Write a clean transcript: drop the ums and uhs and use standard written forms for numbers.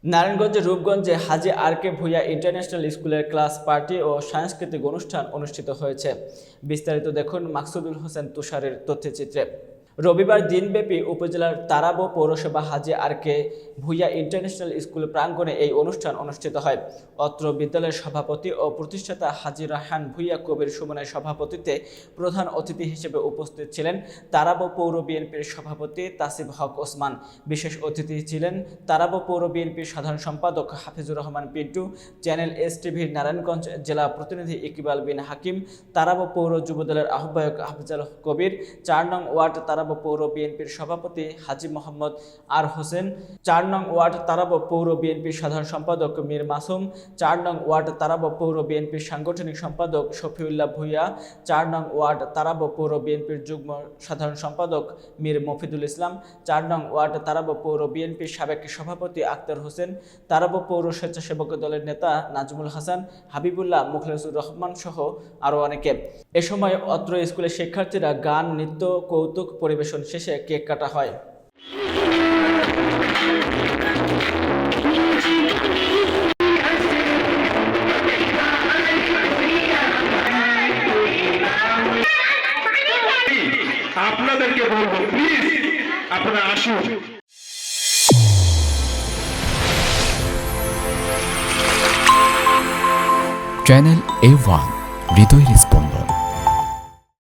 নারায়ণগঞ্জের রূপগঞ্জে হাজী আর কে ভূঁইয়া ইন্টারন্যাশনাল স্কুলের class party ও সাংস্কৃতিক অনুষ্ঠান অনুষ্ঠিত হয়েছে। বিস্তারিত দেখুন মাকসুদুল হোসেন তুষারের তথ্যচিত্রে। রবিবার দিনব্যাপী উপজেলার তারাব পৌরসভা হাজী আর কে ভূঁইয়া ইন্টারন্যাশনাল স্কুল প্রাঙ্গণে এই অনুষ্ঠান অনুষ্ঠিত হয়। অত্র বিদ্যালয়ের সভাপতি ও প্রতিষ্ঠাতা হাজী রায়হান ভূঁইয়া কবির সুমনের সভাপতিত্বে প্রধান অতিথি হিসেবে উপস্থিত ছিলেন তারাব পৌর বিএনপির সভাপতি তাসিফ হক ওসমান। বিশেষ অতিথি ছিলেন তারাব পৌর বিএনপির সাধারণ সম্পাদক হাফিজুর রহমান পিন্টু, চ্যানেল এস টিভির নারায়ণগঞ্জ জেলা প্রতিনিধি ইকবাল বিন হাকিম, তারাব পৌর যুবদলের আহ্বায়ক আফজাল কবির, ৪ নং ওয়ার্ড তারাব পৌর বিএনপির সভাপতি হাজী মোহাম্মদ আর হোসেন, ৪ নং ওয়ার্ড তারাব পৌর বিএনপির সাধারণ সম্পাদক মীর মাসুম, ৪ নং ওয়ার্ড তারাব পৌর বিএনপির সাংগঠনিক সম্পাদক শফিউল্লাহ ভূঁইয়া, ৪ নং ওয়ার্ড তারাব পৌর বিএনপির যুগ্ম সাধারণ সম্পাদক মীর মফিদুল ইসলাম, ৪ নং ওয়ার্ড তারাব পৌর বিএনপির সাবেক সভাপতি আক্তার হোসেন, তারাব পৌর স্বেচ্ছাসেবক দলের নেতা নাজমুল হাসান, হাবিবুল্লাহ, মুখলেসুর রহমান সহ আরও অনেকে। এ সময় অত্র স্কুলের শিক্ষার্থীরা গান, নৃত্য, কৌতুক পরিবেশন শেষে কেক কাটা হয়। আপনাদেরকে বলবো, প্লিজ আপনারা আসুন। চ্যানেল A1 হৃদয়ের স্পন্দন।